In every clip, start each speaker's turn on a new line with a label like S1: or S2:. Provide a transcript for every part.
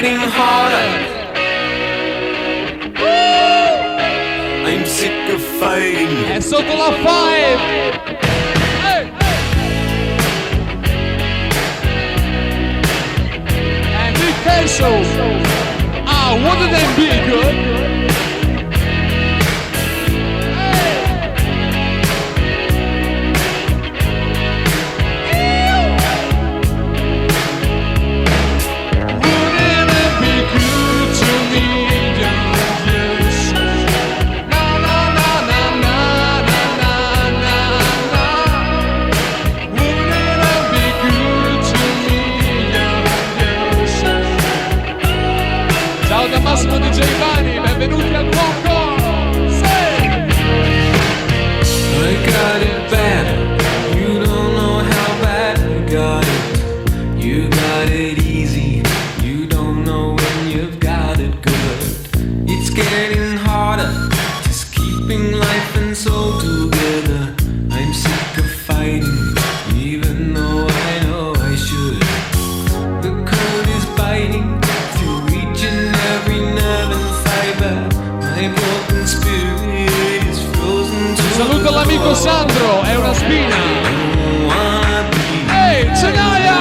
S1: getting harder. I'm sick of fighting.
S2: È sotto la 5. Hey. And Big Peso. Ah, wouldn't that be good? Massimo DJ Bani, benvenuti al concorso.
S1: I got it bad, you don't know how bad you got it. You got it easy, you don't know when you've got it good. It's getting harder, just keeping life and soul together. I'm sick of fighting, even though I know I should. The cold is biting.
S2: Saluto l'amico Sandro, è una spina. Ehi, Cenaia!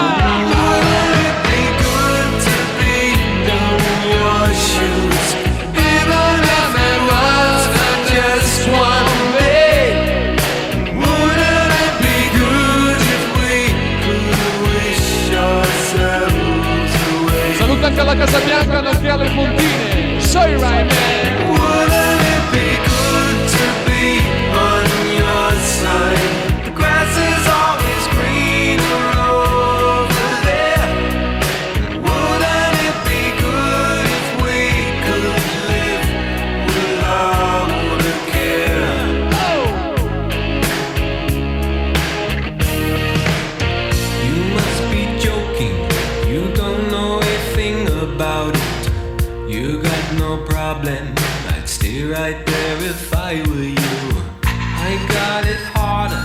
S2: Saluto anche alla Casa Bianca, nonché alle Fontine. Sei right, man!
S1: The grass is always greener over there. Wouldn't it be good if we could live without a care? You must be joking, you don't know a thing about it. You got no problem, I'd stay right there if I were you. I got it harder,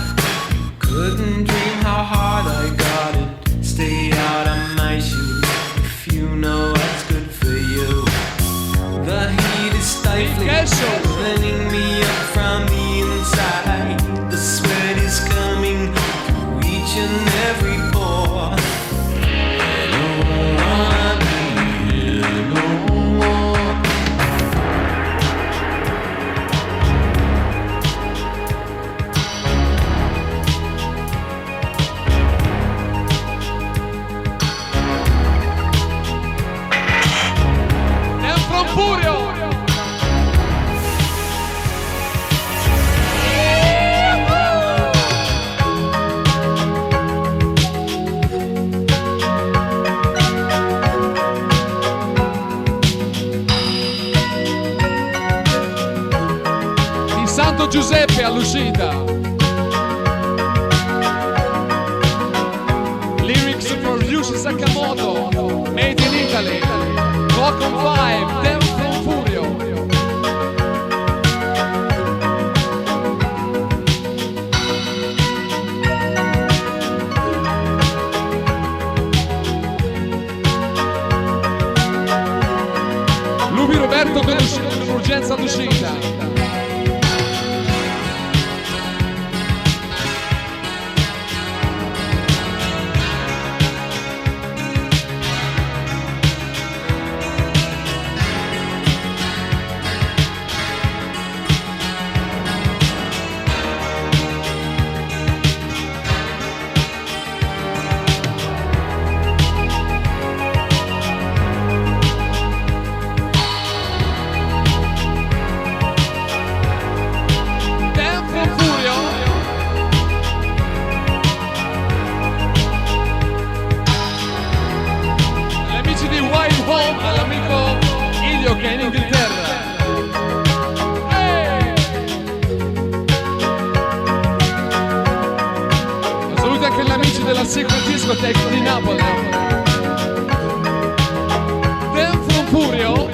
S1: you couldn't dream how hard I got it. Stay out of my shoes, if you know what's good for you. The heat is stifling, burning me up from the inside. The sweat is coming through each and every pore. I don't wanna be here no more.
S2: Giuseppe all'uscita. Lyrics producer Sakamoto, made in Italy. Clock on 5, Dem from Furio. Lubi Roberto con l'urgenza d'uscita. Che è in Inghilterra. Saluti anche gli amici della Secret Discotheque di Napoli. Dem from Furio.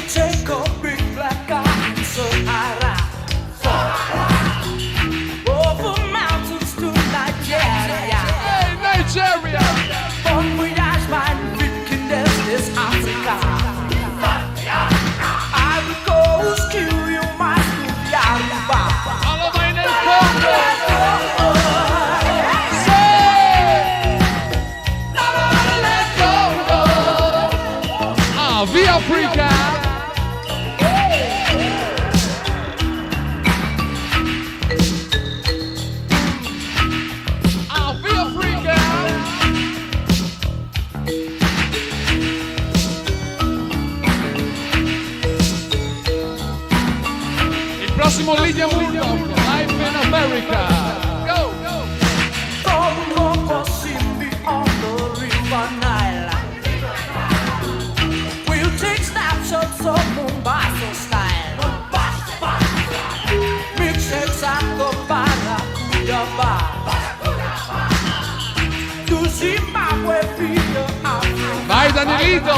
S3: take a big black car and Sahara. Over mountains to Nigeria.
S2: Hey, Nigeria!
S3: Bon voyage, magnifique, this Africa. Ivory Coast, Cuba, Moscow, Aruba.
S2: All over in el Congo! Via Africa! Via Africa! Il prossimo Lydia Murdoch, Life in America! Go!
S3: Come see me on the River Nile. We'll take snapshots of Mombasa style. Mix exacto Barracuda to Zimbabwe, Peter Africa.
S2: Vai Danielito!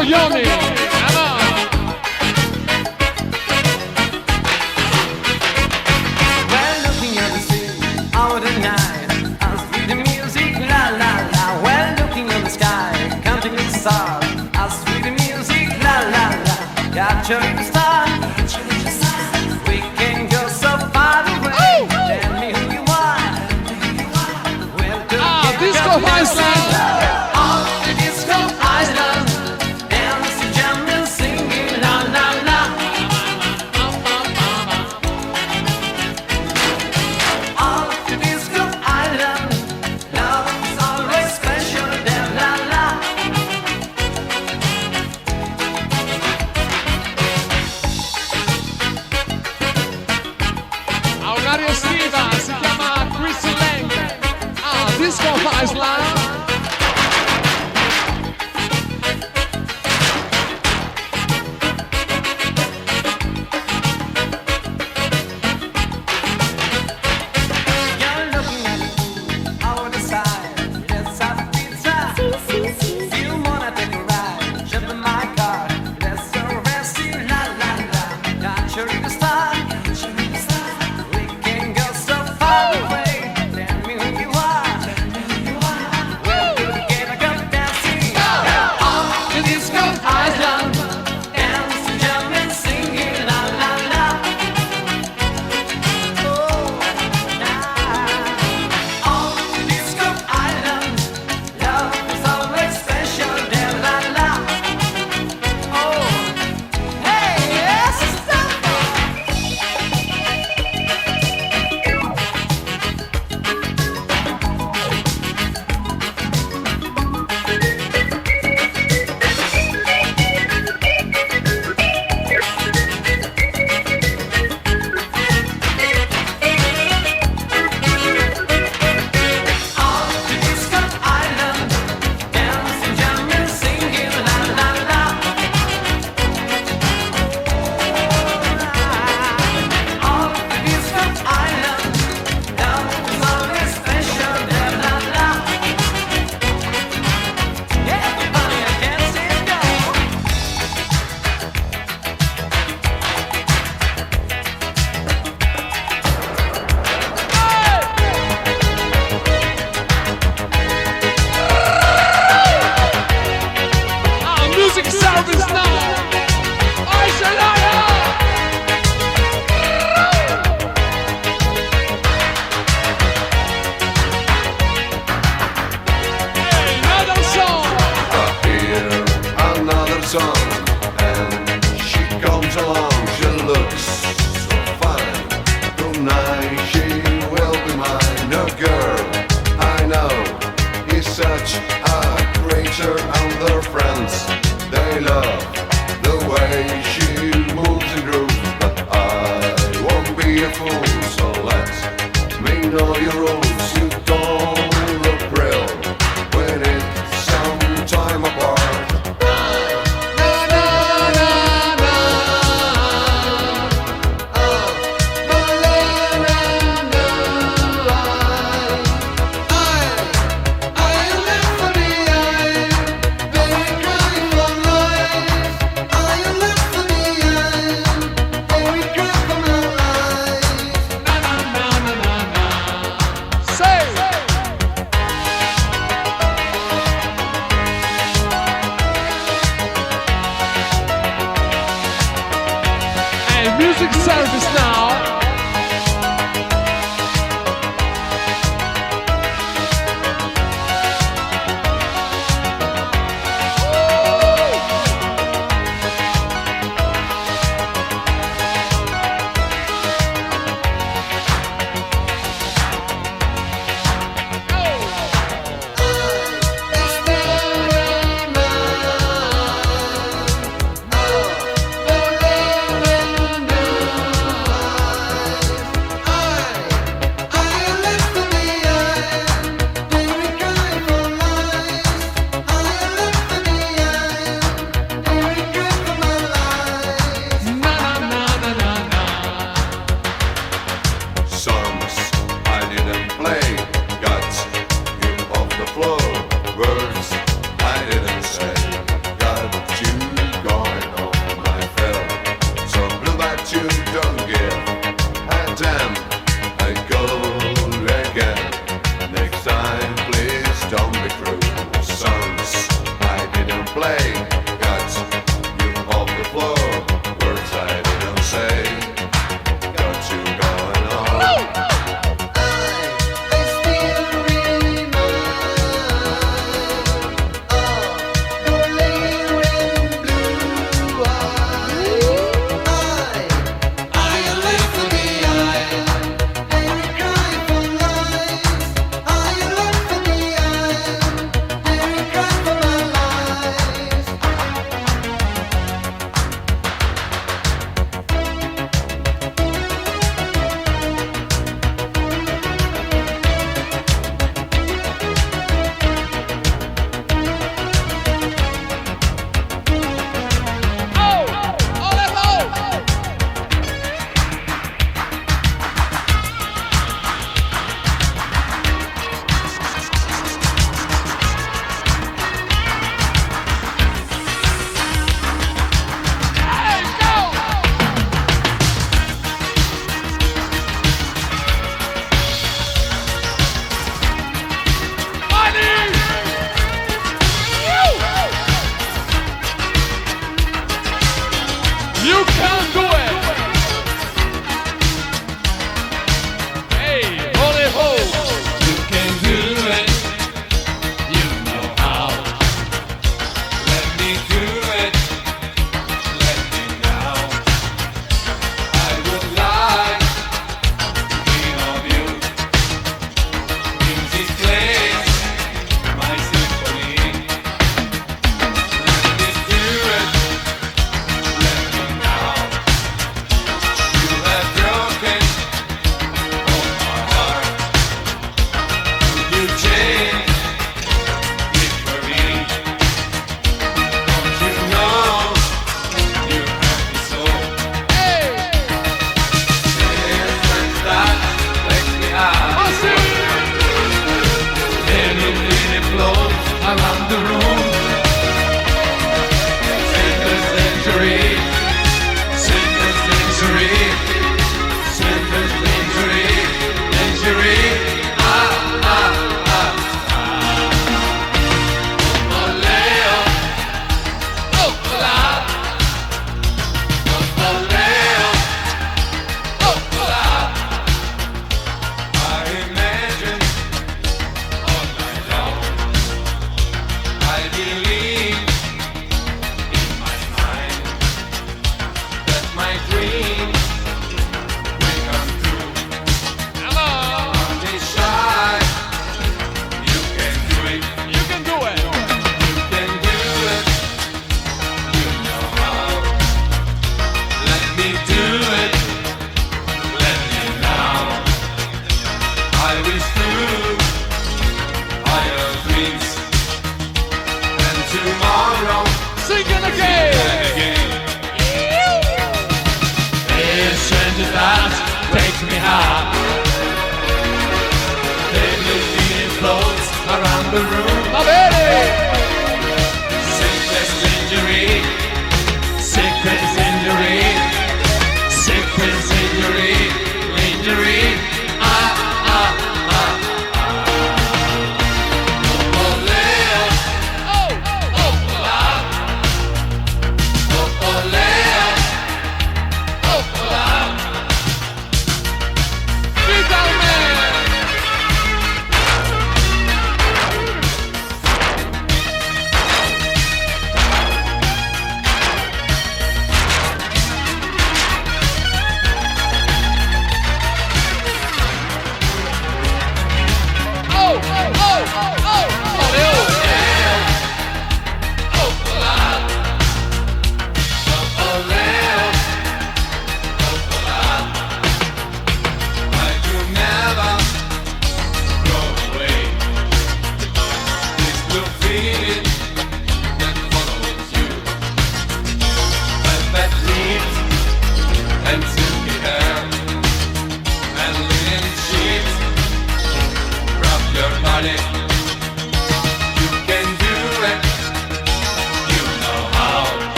S2: coglioni!
S3: Well, looking at the sea, out at night, I was reading music, la la la. Well, looking at the sky, counting the stars, I was reading music, la la naturally to start. We can go so far away. Tell me who you are. We'll do
S2: Disco Iceland.
S3: on the disco island. Dancing, jamming, singing, la la la. On the disco island, love is always special, la la la.
S2: Ha un'aria estiva, si chiama Chris Lang. Disco Iceland.
S3: You're looking at our side. Let's have pizza. You wanna take a ride? Jump in my car. Let's go racing, la la la. Naturally to start. We can go so far away. Tell me who you are. We'll do together, go dancing. On the disco island. Dancing, jumping, singing, la la la. Oh, on the disco island, love is always special, la la la. Oh, hey, yes, on the disco island, dancing, jamming, singing, la la la. On the disco island, love is always special, la la la. Everybody dancing, go.
S2: Music service now. Another song.
S4: Hear another song, and she comes along. She looks so fine. Tonight she will be mine. A girl I know is such a creature, and their friends they love the way she moves and grooves. But I won't be a fool, so let me know your rules. You don't look real when it's some time apart.
S2: Music service now.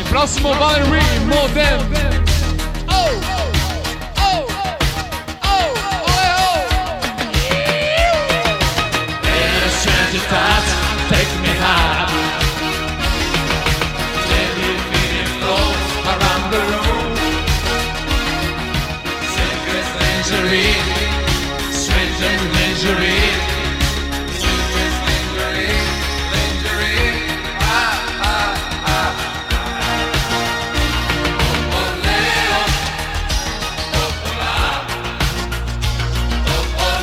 S2: Prossimo Valerie Modem.
S5: Take me high. Let the feeling flow around the room. Secret lingerie, strange and lingerie. Secret lingerie, lingerie. Ah, ah, ah. Leo,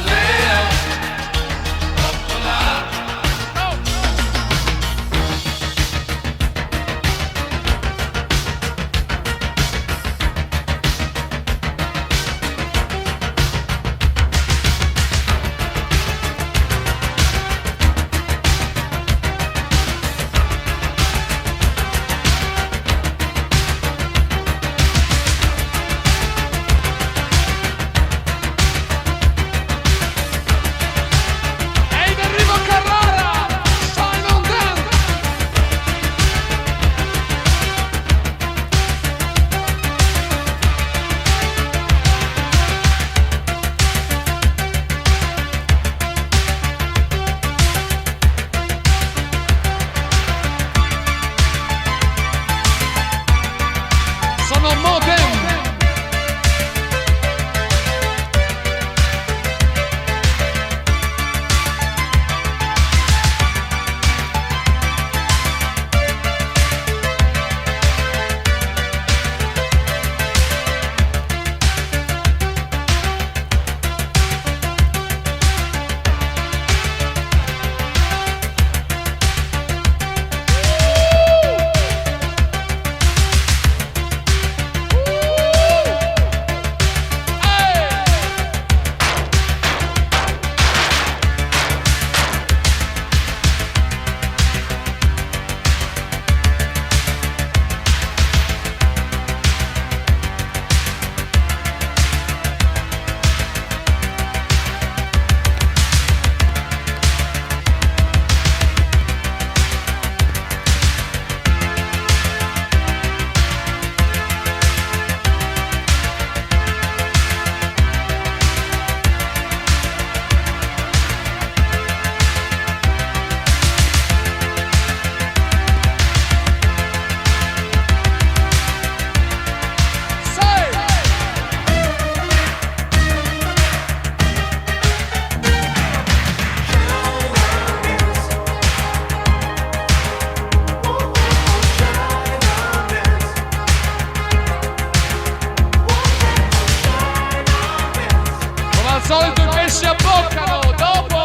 S5: Leo.
S2: solito i pesci abboccano dopo.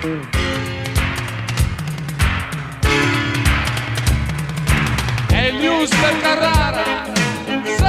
S2: È il news del Carrara. Sì!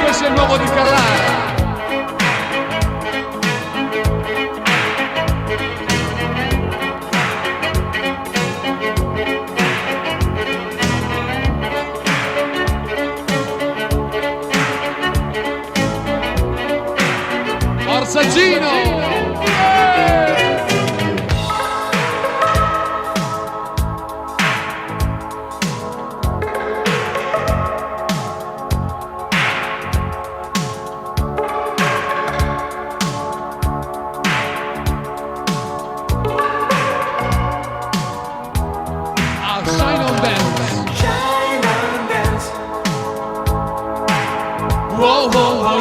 S2: Questo è il nuovo di Carrara. Forza Gino!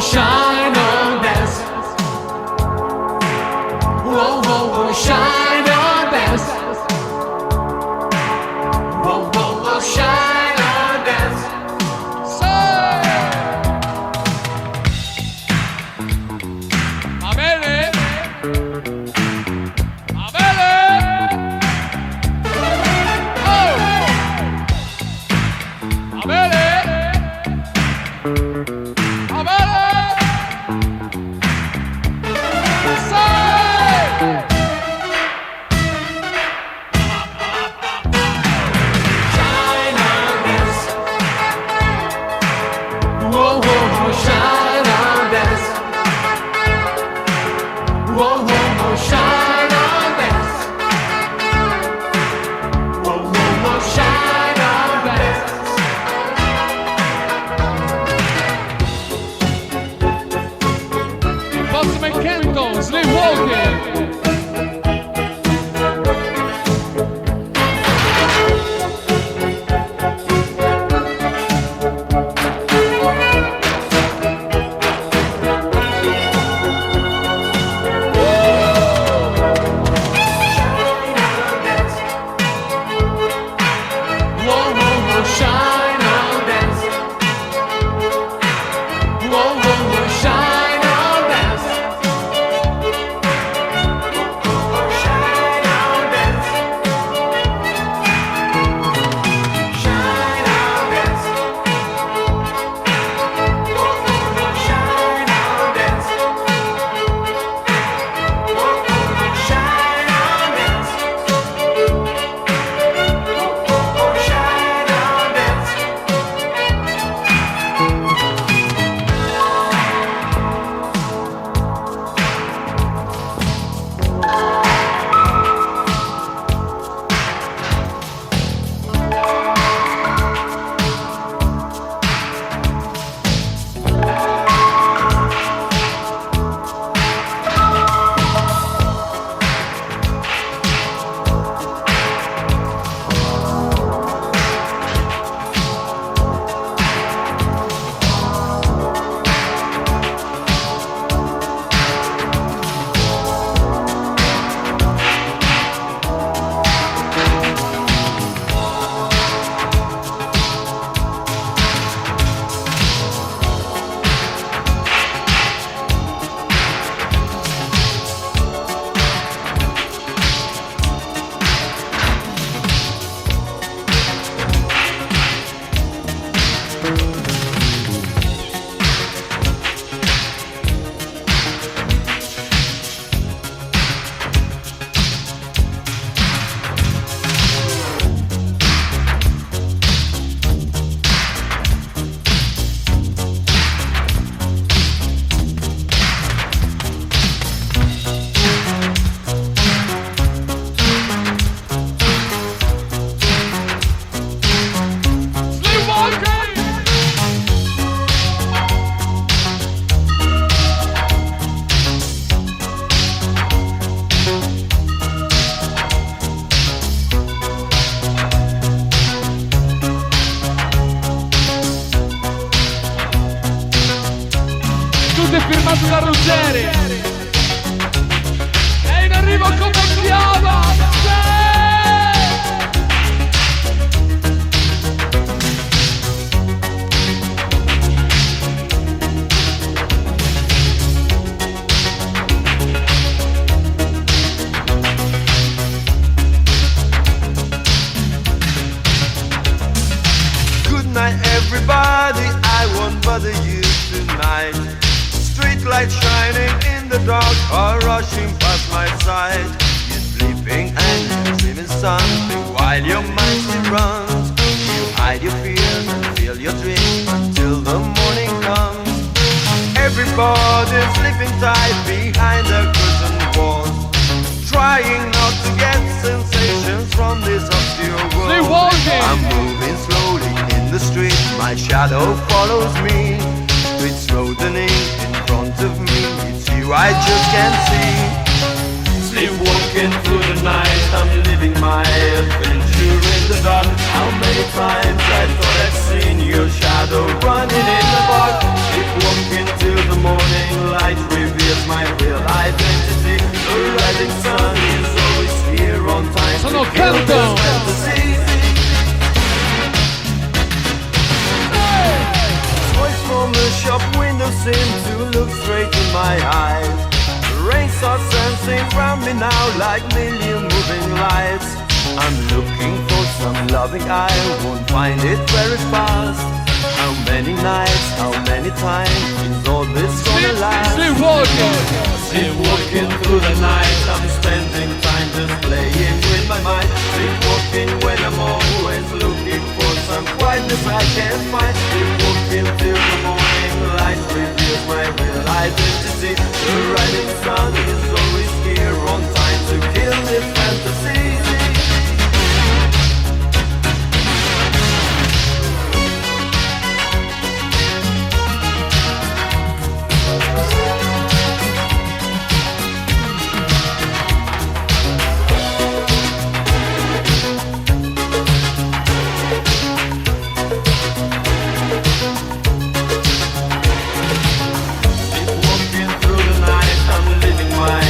S3: Shine on, dance.
S2: firmato da Ruggeri. E in arrivo come chiama.
S4: Good night everybody, I won't bother you tonight. Street lights shining in the dark are rushing past my side. You're sleeping and you're dreaming something while your mind still runs. You hide your fears and feel your dreams until the morning comes. Everybody's sleeping tight behind the curtain walls, trying not to get sensations from this obscure world. I'm moving slowly in the street, my shadow follows me. Streets broadening in front of me, it's you I just can't see.
S5: Sleepwalking through the night, I'm living my adventure in the dark. How many times I thought I'd seen your shadow running in the park. Sleepwalking till the morning light reveals my real identity. The rising sun is always here on time to kill this fantasy.
S4: Voice from the shop window seems to look straight in my eyes. The rain starts dancing round me now like million moving lights. I'm looking for some loving, I won't find it very fast. How many nights, how many times is all this gonna last?
S5: Sleepwalking through the night, I'm spending time just playing with my mind. Sleepwalking when I'm always looking for some quietness I can't find. Sleepwalking till the morning light reveals my real identity. The rising sun is always here on time to kill this fantasy.
S4: My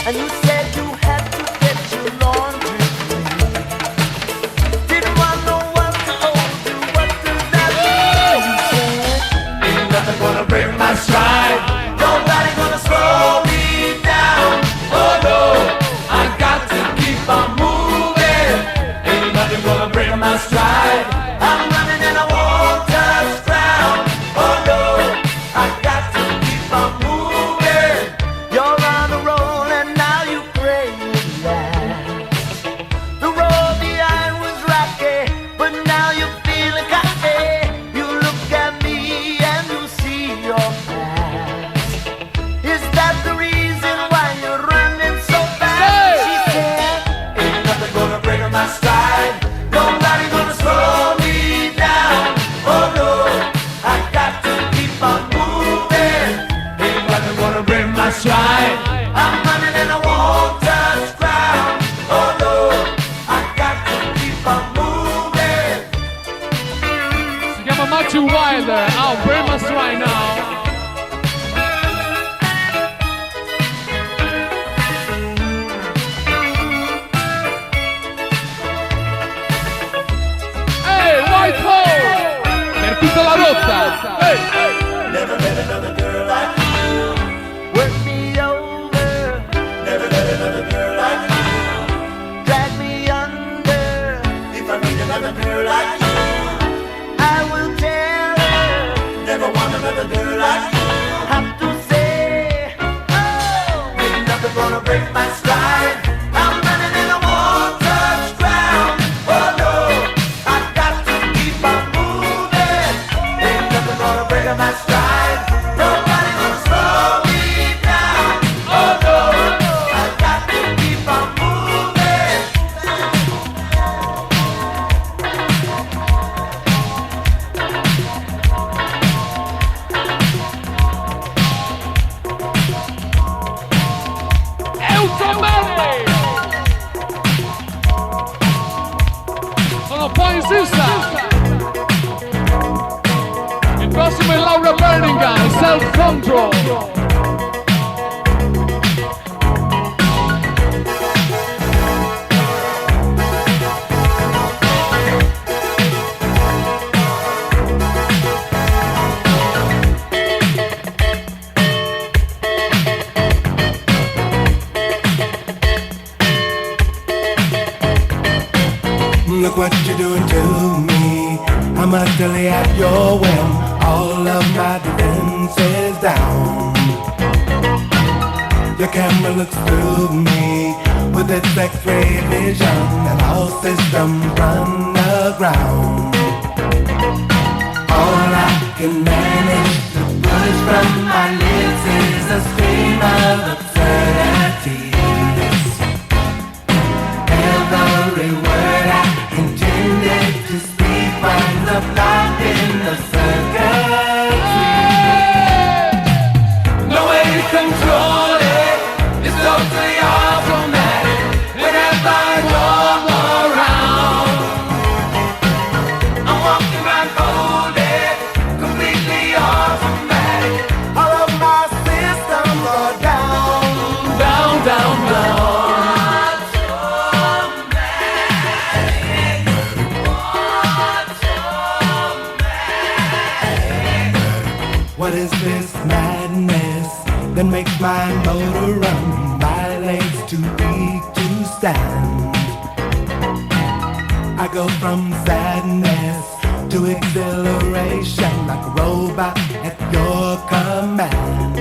S3: and you said you had to get your laundry clean. Didn't want no one to hold you, what does that mean? You said,
S5: ain't nothing gonna break my stride.
S3: nobody gonna slow me down.
S5: Oh no, I got to keep on moving. Ain't nothing gonna break my stride.
S3: I'm running and I won't touch ground. Oh no, I got to keep on moving. You're on the roll and now you realize the road behind was rocky, but now you're feeling cocky. You look at me and you see your past. Is that the reason why you're running so fast? She said,
S5: Ain't nothing gonna break my stride.
S3: nobody gonna slow me down. Oh no, I got to keep on moving.
S5: Ain't nothing gonna break my stride.
S3: I'm running and I won't touch ground. Oh no, I got to keep on moving.
S2: Si chiama Matthew Wilder. I'll bring my stride now. Ehi, White Hole! Per tutta la rotta! Ehi!
S5: Never met another girl like you.
S3: Work me over,
S5: Never met another girl like you.
S3: drag me under.
S5: If I meet another girl like you,
S3: I will tell her,
S5: never want another girl like you.
S3: have to say, oh,
S5: Ain't nothing gonna break my stride.
S3: I'm running and I won't touch ground. Oh no, I got to keep on moving.
S5: Ain't nothing gonna break my stride.
S3: Nobody gonna slow me down.
S5: Oh no,
S3: I got to keep on moving.
S2: Eutomere! Sono un po' in sissa! Il prossimo è Laura Birmingham, Self Control!
S6: Look what you're doing to me. I'm utterly at your whim. All of my defenses down. Your camera looks through me with its X-ray vision, and all systems run aground. All I can manage to push from my lips is a stream of absurdities. Every word I intended to speak winds up locked in the circuitry.
S5: no way to control it. It's totally automatic. Whenever you're around,
S3: I'm walking around folded, completely automatic. All of my systems are down,
S5: down, down, down.
S6: What is this madness that makes my motor run? My legs too weak to stand. I go from sadness to exhilaration like a robot at your command.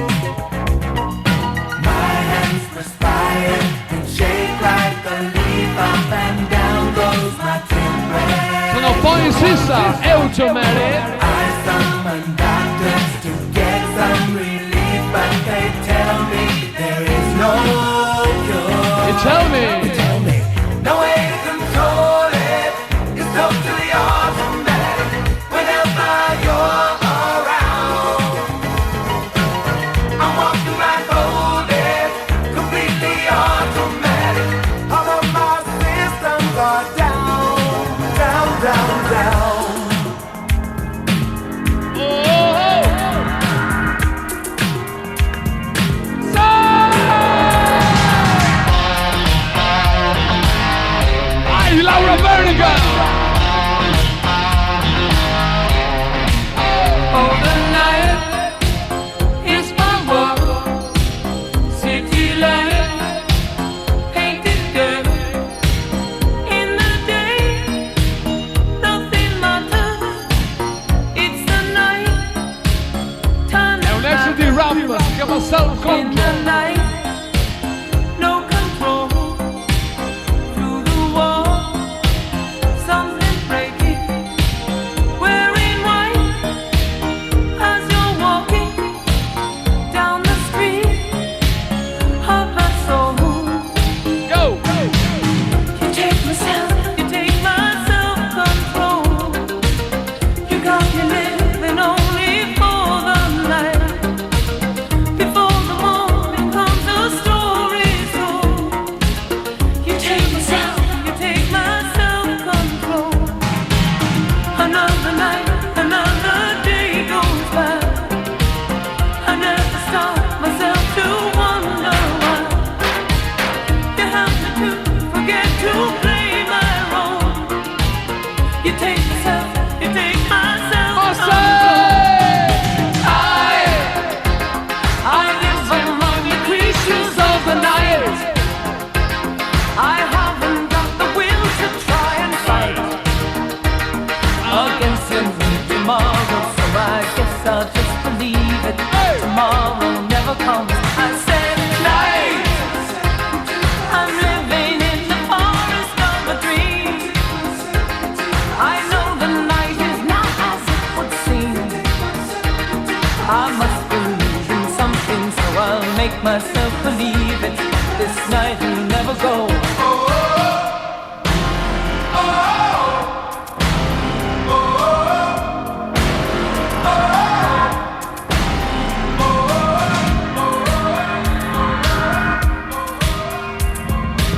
S6: My hands perspire and shake like a leaf. Up and down goes my temperature.
S2: Sono un po' in sissa, Eutomere!
S6: I summon doctors to get some relief, but they tell me there is no cure.
S2: You tell me!
S6: They tell me
S3: no way to control it. It's totally automatic. Whenever you're around, I'm walking around folded, completely automatic. All of my systems are down, down, down, down.
S2: self-control.
S3: In the night, no control. Through the wall, something breaking. Wearing white as you're walking down the street of my soul.
S2: Go!
S3: You take myself, you take my self-control. You got me living only for the night. Before the morning comes, the story's told. You take myself, you take my self-control. Another night, another day goes by. I never stop myself to wonder why. You have me to forget to play my role. You take myself, you take myself. I live among the creatures of the night. I haven't got the will to try and fight against the need tomorrow, so I guess I'll just believe it. Tomorrow never comes. I said night. I'm living in the forest of a dream. I know the night is not as it would seem. I must believe in something, so I'll make myself believe it. This night will never go.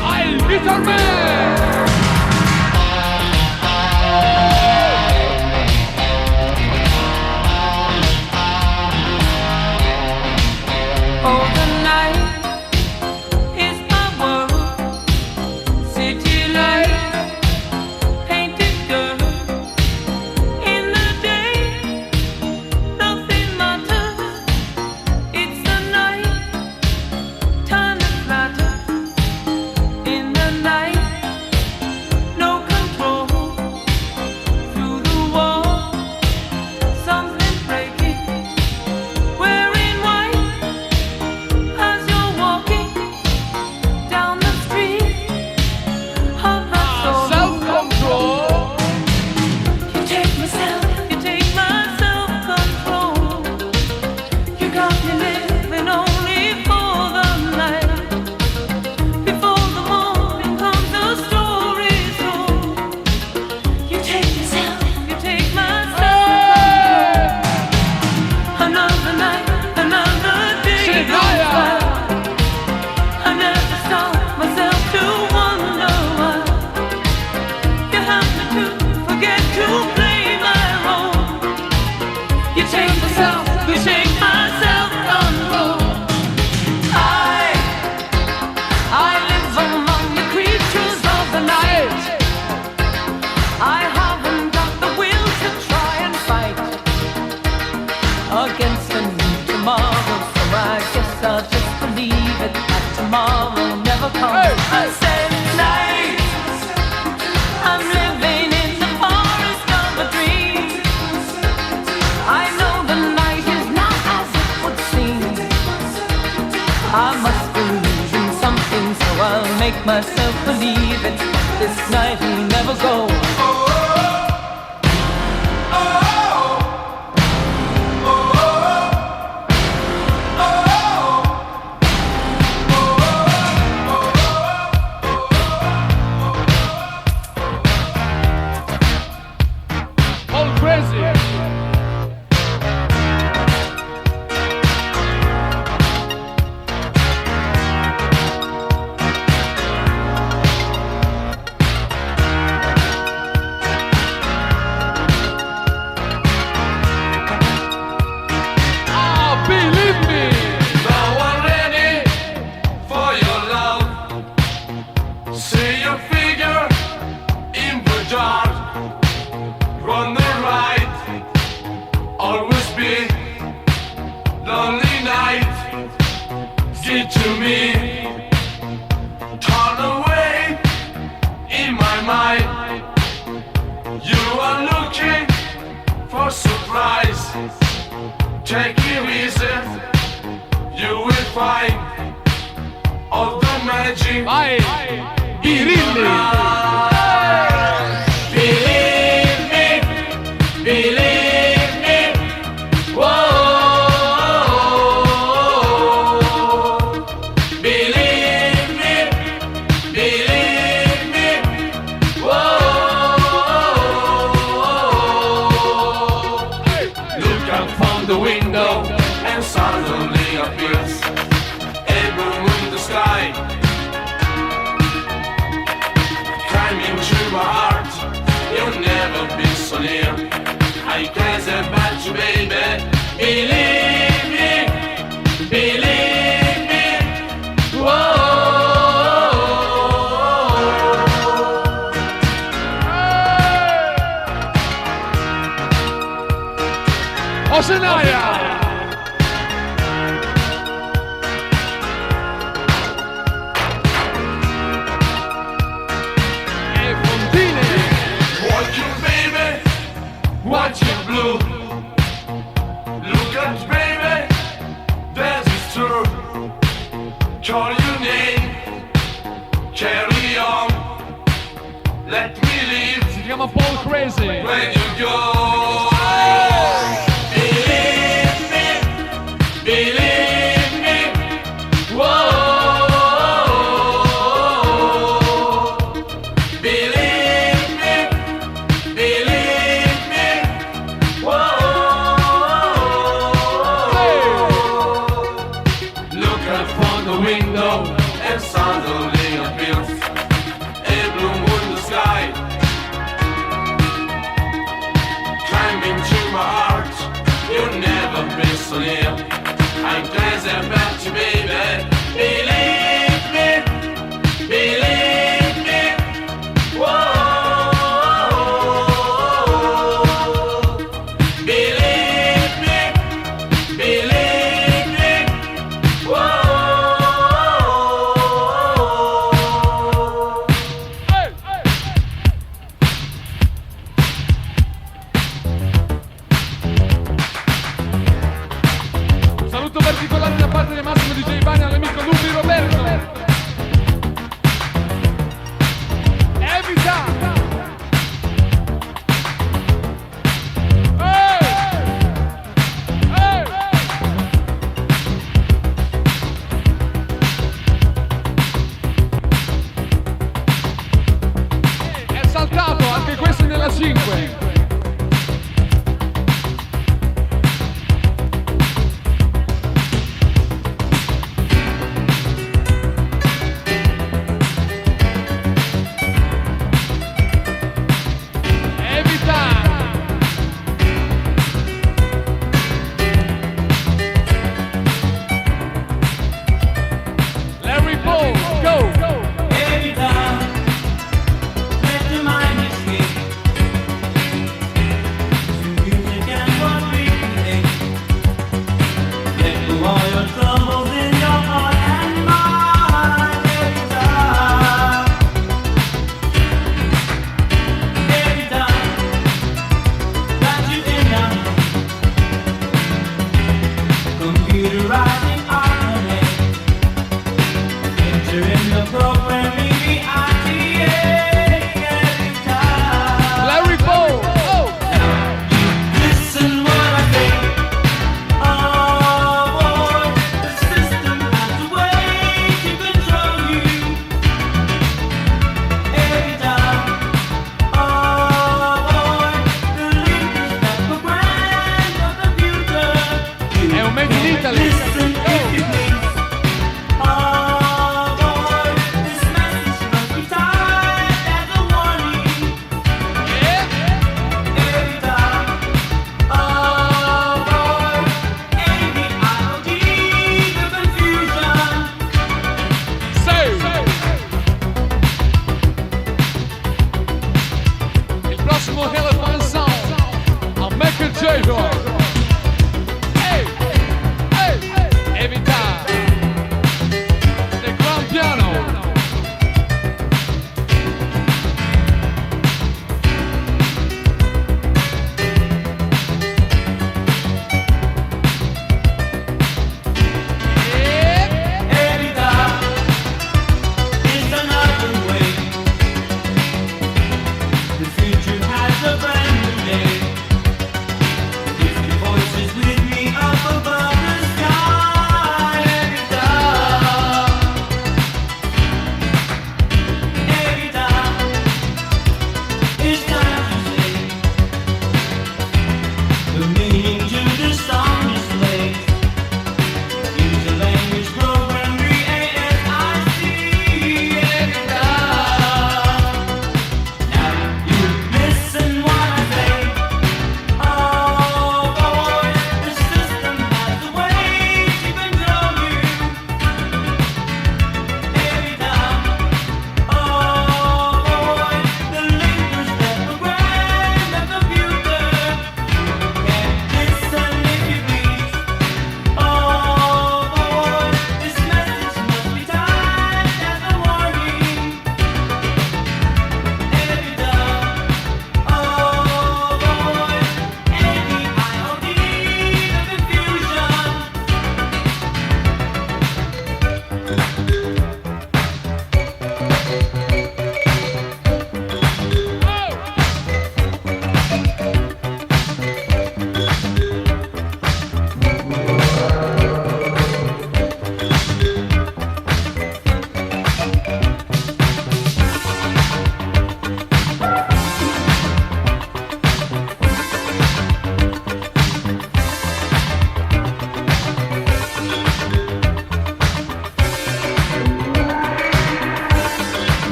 S2: I'll Guitar Man!
S3: Oh, the night is my world. City lights, painted girl. In the day, nothing matters. It's the night, time to flatter. In the night, no control. Through the wall, something breaking. Wearing white as you're walking down the street of my soul.
S2: Self-control.
S3: You take myself, you take my self-control. You got me living only for the night. Before the morning comes, the story's told. You take yourself, you take my self-control. Another night, another day goes by. I never stop myself to wonder why. You have me to forget to play my role. You take myself, you take my self-control. I live among the creatures of the night. I haven't got the will to try and fight against the need tomorrow, so I guess I'll just believe it that tomorrow never comes. I said night. I'm living in the forest of a dream. I know the night is not as it would seem. I must believe in something, so I'll make myself believe it. This night will never go.
S2: All crazy. Believe me.
S5: Now I'm ready for your love. See your figure in the dark. Run the right, always be lonely night. Get to me, turn away in my mind. You are looking for surprise. Take it easy, you find all the magic.
S2: Vai! I Rilli!
S5: Believe me, believe me. Whoa, believe me, believe me. Whoa, look out from the window and suddenly appears a moon in the sky. Climbing to my heart, you'll never be so near. I can't say about you, baby. Believe me, believe me. Whoa.
S2: Ocenaia! E Fontine!
S5: Walking, baby, watching blue. Look at baby, this is true. Call your name, carry on. Let me live
S2: Si chiama Paul Crazy!
S5: when you go. Believe me, believe me. Whoa, believe me, believe me. Whoa, look out from the window and suddenly appears a blue moon in the sky. Climbing to my heart, you'll never be so near. I'm glad about you, baby. Believe me, believe me. Whoa, believe me, believe me. Whoa.
S2: Un saluto particolare da parte di Massimo DJ Bani all'amico Lupi Roberto. Evita! Ehi! Ehi! È saltato anche questo nella 5.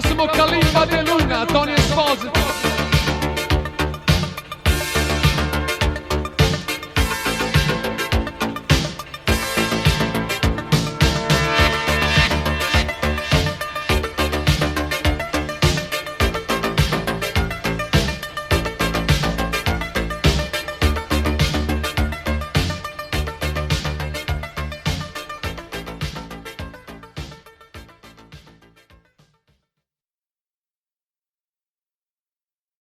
S2: Massimo Kalimba del